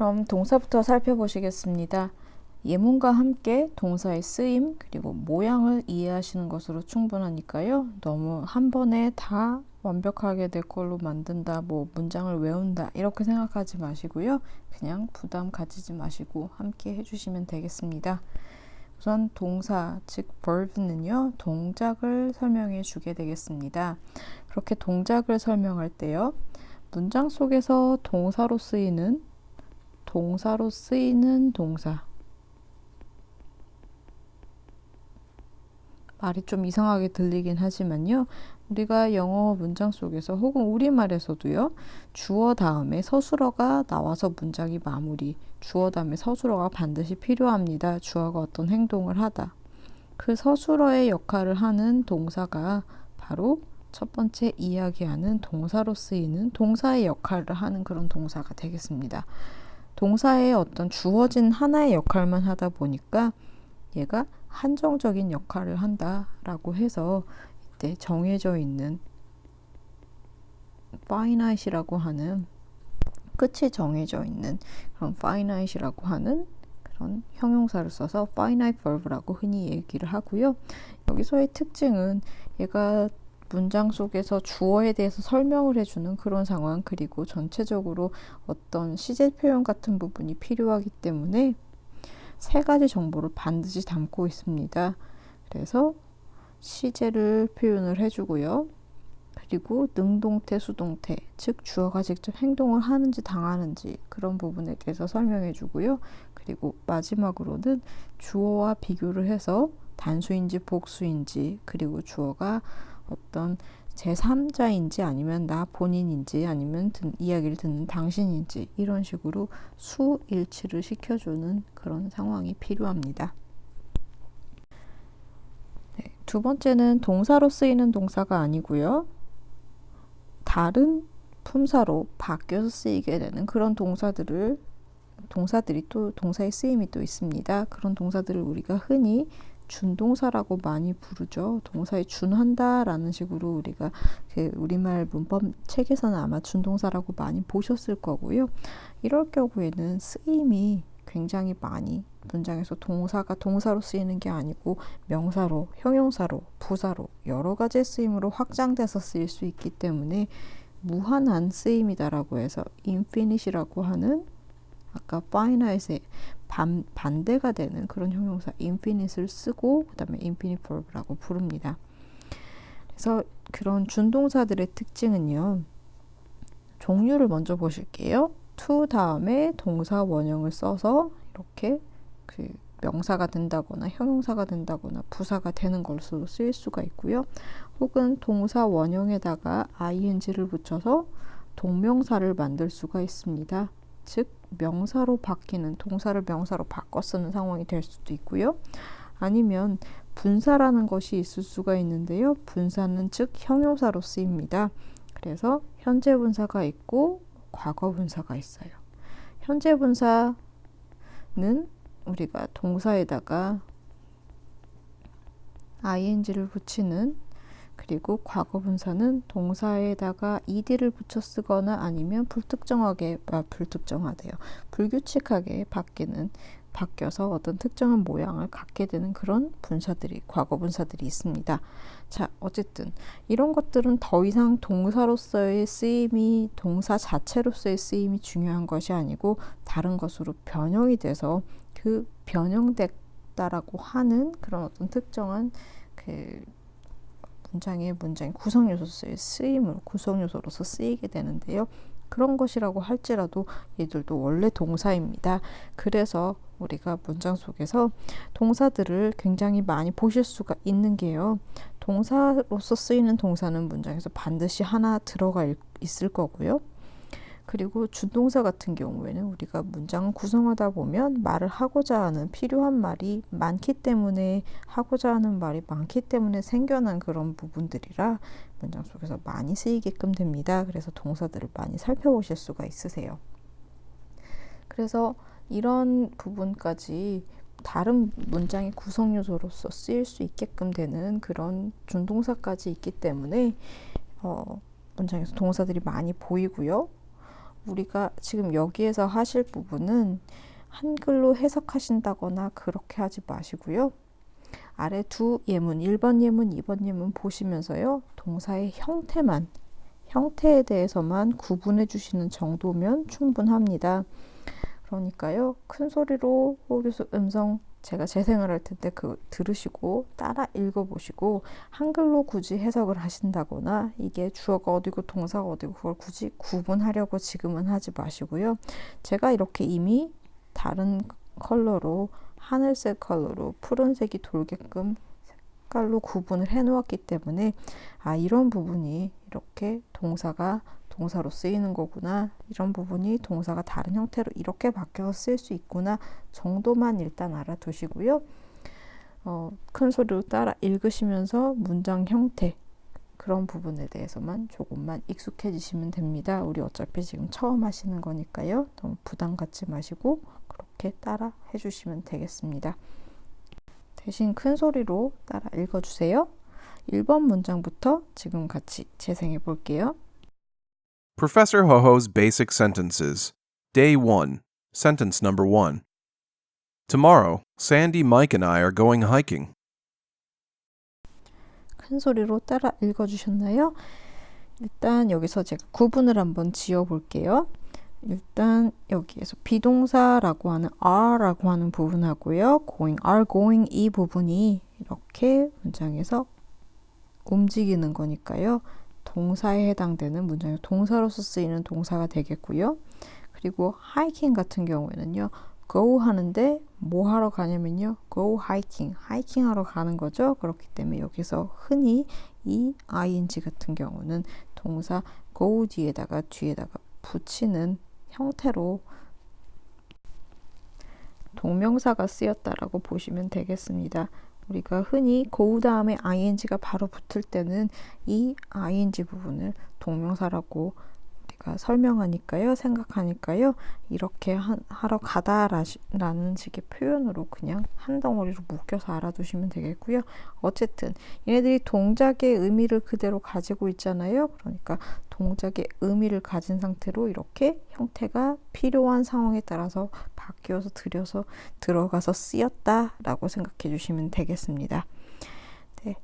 그럼 동사부터 살펴보시겠습니다. 예문과 함께 동사의 쓰임 그리고 모양을 이해하시는 것으로 충분하니까요. 너무 한 번에 다 완벽하게 내 걸로 만든다, 문장을 외운다 이렇게 생각하지 마시고요. 그냥 부담 가지지 마시고 함께 해주시면 되겠습니다. 우선 동사, 즉 verb는요. 동작을 설명해 주게 되겠습니다. 그렇게 동작을 설명할 때요. 문장 속에서 동사로 쓰이는 동사. 말이 좀 이상하게 들리긴 하지만요. 우리가 영어 문장 속에서 혹은 우리말에서도요. 주어 다음에 서술어가 나와서 문장이 마무리. 주어 다음에 서술어가 반드시 필요합니다. 주어가 어떤 행동을 하다. 그 서술어의 역할을 하는 동사가 바로 첫 번째 이야기하는 동사로 쓰이는 동사의 역할을 하는 그런 동사가 되겠습니다. 동사의 어떤 주어진 하나의 역할만 하다 보니까 얘가 한정적인 역할을 한다라고 해서 이때 정해져 있는 finite이라고 하는 끝이 정해져 있는 그런 finite이라고 하는 그런 형용사를 써서 finite verb라고 흔히 얘기를 하고요. 여기서의 특징은 얘가 문장 속에서 주어에 대해서 설명을 해주는 그런 상황 그리고 전체적으로 어떤 시제 표현 같은 부분이 필요하기 때문에 세 가지 정보를 반드시 담고 있습니다. 그래서 시제를 표현을 해주고요. 그리고 능동태, 수동태, 즉 주어가 직접 행동을 하는지 당하는지 그런 부분에 대해서 설명해 주고요. 그리고 마지막으로는 주어와 비교를 해서 단수인지 복수인지 그리고 주어가 어떤 제3자인지 아니면 나 본인인지 아니면 이야기를 듣는 당신인지 이런 식으로 수일치를 시켜주는 그런 상황이 필요합니다. 네, 두 번째는 동사로 쓰이는 동사가 아니고요. 다른 품사로 바뀌어서 쓰이게 되는 그런 동사들이 또 동사의 쓰임이 또 있습니다. 그런 동사들을 우리가 흔히 준동사라고 많이 부르죠. 동사에 준한다라는 식으로 우리가 그 우리말 문법 책에서는 아마 준동사라고 많이 보셨을 거고요. 이럴 경우에는 쓰임이 굉장히 많이 문장에서 동사가 동사로 쓰이는 게 아니고 명사로, 형용사로, 부사로 여러 가지 쓰임으로 확장돼서 쓰일 수 있기 때문에 무한한 쓰임이다라고 해서 infinite이라고 하는 아까 finite의 반대가 되는 그런 형용사 infinite를 쓰고 그 다음에 infinite verb라고 부릅니다. 그래서 그런 준동사들의 특징은요. 종류를 먼저 보실게요. to 다음에 동사 원형을 써서 이렇게 그 명사가 된다거나 형용사가 된다거나 부사가 되는 것으로 쓰일 수가 있고요. 혹은 동사 원형에다가 ing를 붙여서 동명사를 만들 수가 있습니다. 즉 명사로 바뀌는 동사를 명사로 바꿔 쓰는 상황이 될 수도 있고요. 아니면 분사라는 것이 있을 수가 있는데요. 분사는 즉 형용사로 쓰입니다. 그래서 현재 분사가 있고 과거 분사가 있어요. 현재 분사는 우리가 동사에다가 ing를 붙이는 그리고 과거 분사는 동사에다가 ed를 붙여 쓰거나 아니면 불규칙하게 바뀌어서 어떤 특정한 모양을 갖게 되는 그런 과거 분사들이 있습니다. 자, 어쨌든 이런 것들은 더 이상 동사로서의 쓰임이 동사 자체로서의 쓰임이 중요한 것이 아니고 다른 것으로 변형이 돼서 그 변형됐다라고 하는 그런 어떤 특정한 그 문장의 구성 요소의 구성 요소로서 쓰이게 되는데요. 그런 것이라고 할지라도 얘들도 원래 동사입니다. 그래서 우리가 문장 속에서 동사들을 굉장히 많이 보실 수가 있는 게요. 동사로서 쓰이는 동사는 문장에서 반드시 하나 들어가 있을 거고요. 그리고 준동사 같은 경우에는 우리가 문장을 구성하다 보면 말을 하고자 하는 필요한 말이 많기 때문에 하고자 하는 말이 많기 때문에 생겨난 그런 부분들이라 문장 속에서 많이 쓰이게끔 됩니다. 그래서 동사들을 많이 살펴보실 수가 있으세요. 그래서 이런 부분까지 다른 문장의 구성 요소로서 쓰일 수 있게끔 되는 그런 준동사까지 있기 때문에 문장에서 동사들이 많이 보이고요. 우리가 지금 여기에서 하실 부분은 한글로 해석하신다거나 그렇게 하지 마시고요. 아래 두 예문, 1번 예문, 2번 예문 보시면서요. 동사의 형태에 대해서만 구분해 주시는 정도면 충분합니다. 그러니까요. 큰 소리로 호교수 음성 제가 재생을 할 텐데 들으시고 따라 읽어보시고 한글로 굳이 해석을 하신다거나 이게 주어가 어디고 동사가 어디고 그걸 굳이 구분하려고 지금은 하지 마시고요. 제가 이렇게 이미 다른 컬러로 하늘색 컬러로 푸른색이 돌게끔 색깔로 구분을 해 놓았기 때문에 이런 부분이 이렇게 동사로 쓰이는 거구나. 이런 부분이 동사가 다른 형태로 이렇게 바뀌어서 쓸 수 있구나 정도만 일단 알아두시고요. 큰 소리로 따라 읽으시면서 문장 형태 그런 부분에 대해서만 조금만 익숙해지시면 됩니다. 우리 어차피 지금 처음 하시는 거니까요. 너무 부담 갖지 마시고 그렇게 따라 해주시면 되겠습니다. 대신 큰 소리로 따라 읽어주세요. 1번 문장부터 지금 같이 재생해 볼게요. Professor Ho-Ho's Basic Sentences. Day 1. Sentence number 1. Tomorrow, Sandy, Mike, and I are going hiking. 큰 소리로 따라 읽어주셨나요? 일단 여기서 제가 구분을 한번 지어 볼게요. 일단 여기에서 비동사라고 하는 are라고 하는 부분하고요. going 이 부분이 이렇게 문장에서 움직이는 거니까요. 동사에 해당되는 문장이 동사로서 쓰이는 동사가 되겠고요. 그리고 hiking 같은 경우에는요. go 하는데 뭐 하러 가냐면요. go hiking, 하이킹 하러 가는 거죠. 그렇기 때문에 여기서 흔히 이 ing 같은 경우는 동사 go 뒤에다가 붙이는 형태로 동명사가 쓰였다라고 보시면 되겠습니다. 우리가 흔히 go 다음에 ing가 바로 붙을 때는 이 ing 부분을 동명사라고 우리가 설명하니까요. 생각하니까요. 이렇게 하러 가다라는 식의 표현으로 그냥 한 덩어리로 묶여서 알아두시면 되겠고요. 어쨌든 얘네들이 동작의 의미를 그대로 가지고 있잖아요. 그러니까 동작의 의미를 가진 상태로 이렇게 형태가 필요한 상황에 따라서 바뀌어서 들어가서 쓰였다라고 생각해 주시면 되겠습니다. 네,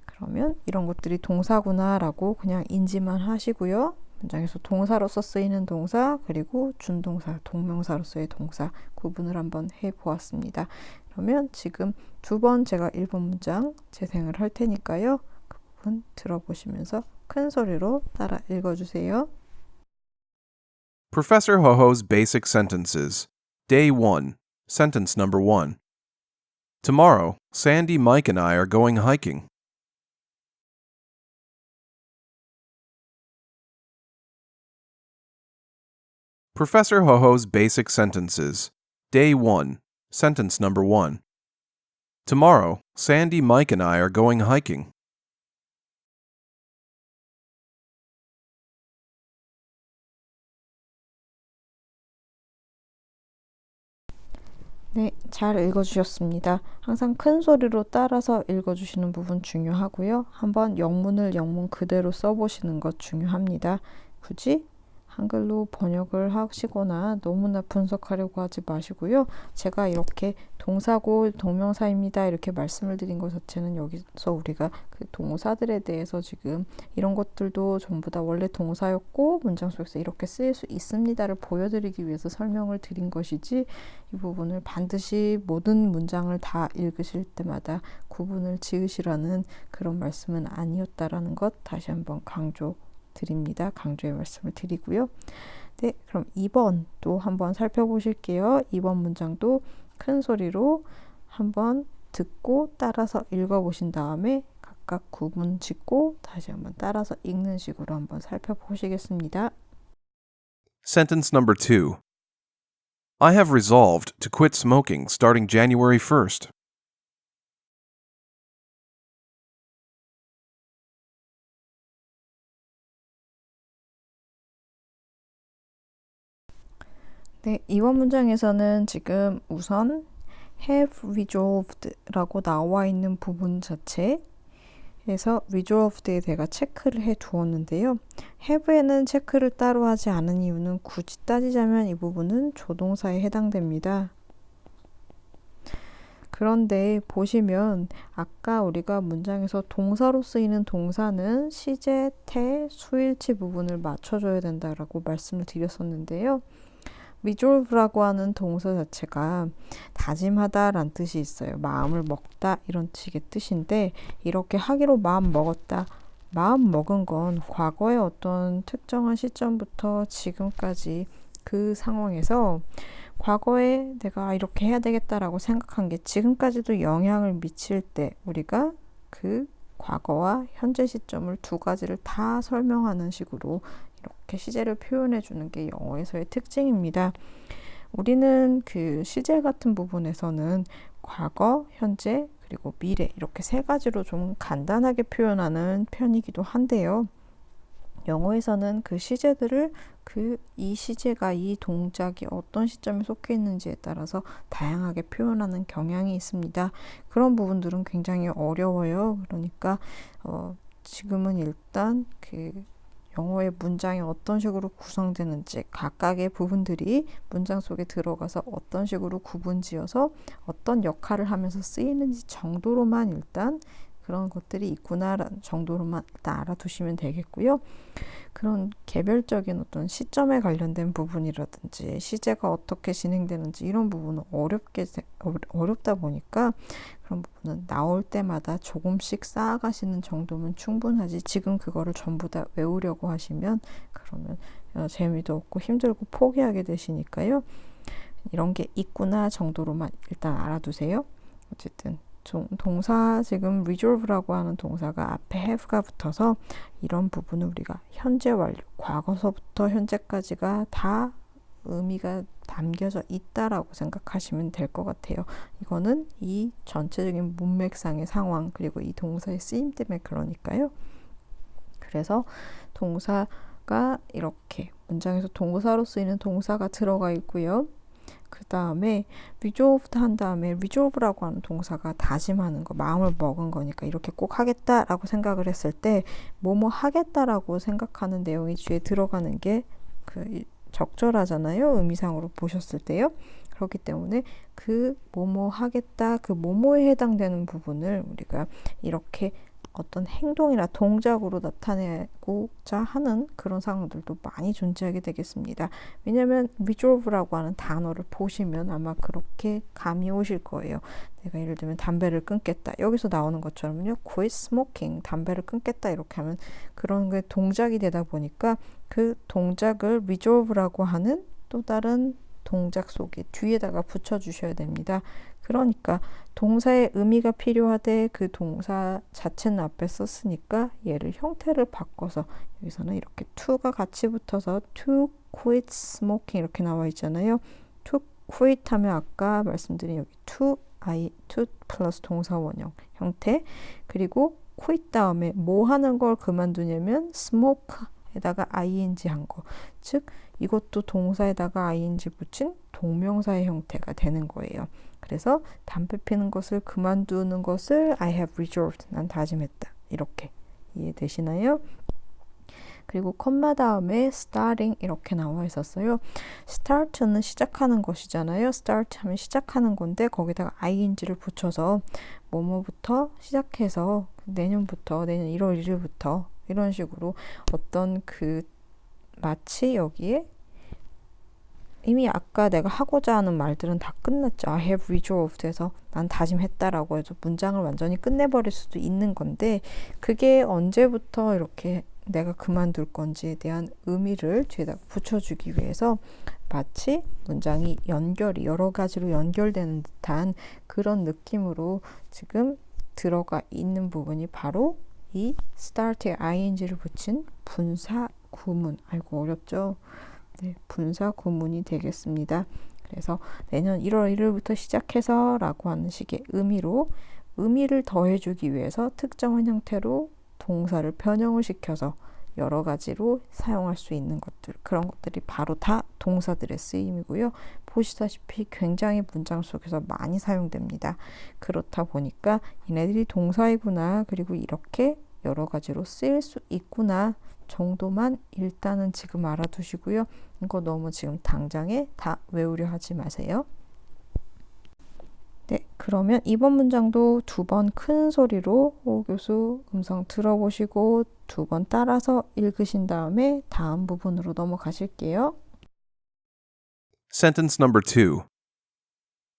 그러면 이런 것들이 동사구나라고 그냥 인지만 하시고요. 문장에서 동사로서 쓰이는 동사 그리고 준동사, 동명사로서의 동사 구분을 한번 해보았습니다. 그러면 지금 두 번 제가 1번 문장 재생을 할 테니까요. 그 부분 들어보시면서 큰 소리로 따라 읽어주세요. Professor Ho-Ho's Basic Sentences. Day 1. Sentence number 1. Tomorrow, Sandy, Mike, and I are going hiking. Professor Ho-Ho's Basic Sentences. Day 1. Sentence number 1. Tomorrow, Sandy, Mike, and I are going hiking. 네, 잘 읽어주셨습니다. 항상 큰 소리로 따라서 읽어주시는 부분 중요하고요. 한번 영문을 영문 그대로 써보시는 것 중요합니다. 굳이 한글로 번역을 하시거나 너무나 분석하려고 하지 마시고요. 제가 이렇게 동사고 동명사입니다. 이렇게 말씀을 드린 것 자체는 여기서 우리가 그 동사들에 대해서 지금 이런 것들도 전부 다 원래 동사였고 문장 속에서 이렇게 쓰일 수 있습니다를 보여드리기 위해서 설명을 드린 것이지 이 부분을 반드시 모든 문장을 다 읽으실 때마다 구분을 지으시라는 그런 말씀은 아니었다라는 것 다시 한번 드립니다. 강조의 말씀을 드리고요. 네, 그럼 2번 또 한번 살펴보실게요. 2번 문장도 큰 소리로 한번 듣고 따라서 읽어보신 다음에 각각 구분 짓고 다시 한번 따라서 읽는 식으로 한번 살펴보시겠습니다. Sentence number 2. I have resolved to quit smoking starting January 1st. 네, 이번 문장에서는 지금 우선 have resolved라고 나와 있는 부분 자체에 해서 resolved에 내가 체크를 해 두었는데요. have에는 체크를 따로 하지 않은 이유는 굳이 따지자면 이 부분은 조동사에 해당됩니다. 그런데 보시면 아까 우리가 문장에서 동사로 쓰이는 동사는 시제, 태, 수일치 부분을 맞춰줘야 된다라고 말씀을 드렸었는데요. resolve라고 하는 동사 자체가 다짐하다 라는 뜻이 있어요. 마음을 먹다 이런 식의 뜻인데 이렇게 하기로 마음 먹었다. 마음 먹은 건 과거의 어떤 특정한 시점부터 지금까지 그 상황에서 과거에 내가 이렇게 해야 되겠다라고 생각한 게 지금까지도 영향을 미칠 때 우리가 그 과거와 현재 시점을 두 가지를 다 설명하는 식으로 이렇게 시제를 표현해 주는 게 영어에서의 특징입니다. 우리는 그 시제 같은 부분에서는 과거, 현재, 그리고 미래 이렇게 세 가지로 좀 간단하게 표현하는 편이기도 한데요. 영어에서는 그 시제들을 이 시제가 이 동작이 어떤 시점에 속해 있는지에 따라서 다양하게 표현하는 경향이 있습니다. 그런 부분들은 굉장히 어려워요. 그러니까 지금은 일단 그 영어의 문장이 어떤 식으로 구성되는지 각각의 부분들이 문장 속에 들어가서 어떤 식으로 구분지어서 어떤 역할을 하면서 쓰이는지 정도로만 일단 그런 것들이 있구나라는 정도로만 일단 알아두시면 되겠고요. 그런 개별적인 어떤 시점에 관련된 부분이라든지 시제가 어떻게 진행되는지 이런 부분은 어렵다 보니까 그런 부분은 나올 때마다 조금씩 쌓아가시는 정도면 충분하지 지금 그거를 전부 다 외우려고 하시면 그러면 재미도 없고 힘들고 포기하게 되시니까요. 이런 게 있구나 정도로만 일단 알아두세요. 어쨌든 동사 지금 resolve라고 하는 동사가 앞에 have가 붙어서 이런 부분을 우리가 현재 완료, 과거서부터 현재까지가 다 의미가 담겨져 있다라고 생각하시면 될 것 같아요. 이거는 이 전체적인 문맥상의 상황 그리고 이 동사의 쓰임 때문에 그러니까요. 그래서 동사가 이렇게 문장에서 동사로 쓰이는 동사가 들어가 있고요. 그 다음에 resolved 한 다음에 resolve라고 하는 동사가 다짐하는 거, 마음을 먹은 거니까 이렇게 꼭 하겠다라고 생각을 했을 때 뭐뭐 하겠다라고 생각하는 내용이 뒤에 들어가는 게 적절하잖아요. 의미상으로 보셨을 때요. 그렇기 때문에 그 뭐뭐 하겠다, 그 뭐뭐에 해당되는 부분을 우리가 이렇게 어떤 행동이나 동작으로 나타내고자 하는 그런 상황들도 많이 존재하게 되겠습니다. 왜냐하면 resolve라고 하는 단어를 보시면 아마 그렇게 감이 오실 거예요. 내가 예를 들면 담배를 끊겠다. 여기서 나오는 것처럼요. quit smoking, 담배를 끊겠다 이렇게 하면 그런 게 동작이 되다 보니까 그 동작을 resolve라고 하는 또 다른 동작 속에 뒤에다가 붙여주셔야 됩니다. 그러니까 동사의 의미가 필요하되 그 동사 자체는 앞에 썼으니까 얘를 형태를 바꿔서 여기서는 이렇게 to가 같이 붙어서 to quit smoking 이렇게 나와 있잖아요. to quit 하면 아까 말씀드린 여기 to 플러스 동사 원형 형태 그리고 quit 다음에 뭐 하는 걸 그만두냐면 smoke에다가 ing 한 거. 즉 이것도 동사에다가 ing 붙인 동명사의 형태가 되는 거예요. 그래서 담배 피는 것을 그만두는 것을 I have resolved. 난 다짐했다. 이렇게 이해되시나요? 그리고 컴마 다음에 starting 이렇게 나와 있었어요. start는 시작하는 것이잖아요. start 하면 시작하는 건데 거기다가 ing를 붙여서 뭐뭐부터 시작해서 내년부터 내년 1월 1일부터 이런 식으로 어떤 마치 여기에 이미 아까 내가 하고자 하는 말들은 다 끝났죠. I have resolved 해서 난 다짐했다라고 해서 문장을 완전히 끝내버릴 수도 있는 건데 그게 언제부터 이렇게 내가 그만둘 건지에 대한 의미를 뒤에다 붙여주기 위해서 마치 문장이 여러 가지로 연결되는 듯한 그런 느낌으로 지금 들어가 있는 부분이 바로 이 start에 ing를 붙인 분사 구문. 아이고 어렵죠? 네, 분사 구문이 되겠습니다. 그래서 내년 1월 1일부터 시작해서 라고 하는 식의 의미를 더해주기 위해서 특정한 형태로 동사를 변형을 시켜서 여러 가지로 사용할 수 있는 것들, 그런 것들이 바로 다 동사들의 쓰임이고요. 보시다시피 굉장히 문장 속에서 많이 사용됩니다. 그렇다 보니까 얘네들이 동사이구나, 그리고 이렇게 여러 가지로 쓰일 수 있구나 정도만 일단은 지금 알아두시고요. 이거 너무 지금 당장에 다 외우려 하지 마세요. 네, 그러면 이번 문장도 2번 큰 소리로 호 교수 음성 들어보시고 2번 따라서 읽으신 다음에 다음 부분으로 넘어가실게요. Sentence number 2.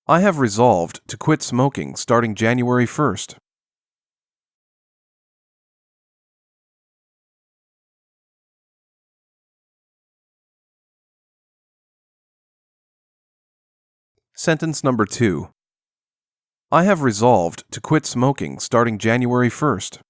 I have resolved to quit smoking starting January 1st. Sentence number 2. I have resolved to quit smoking starting January 1st.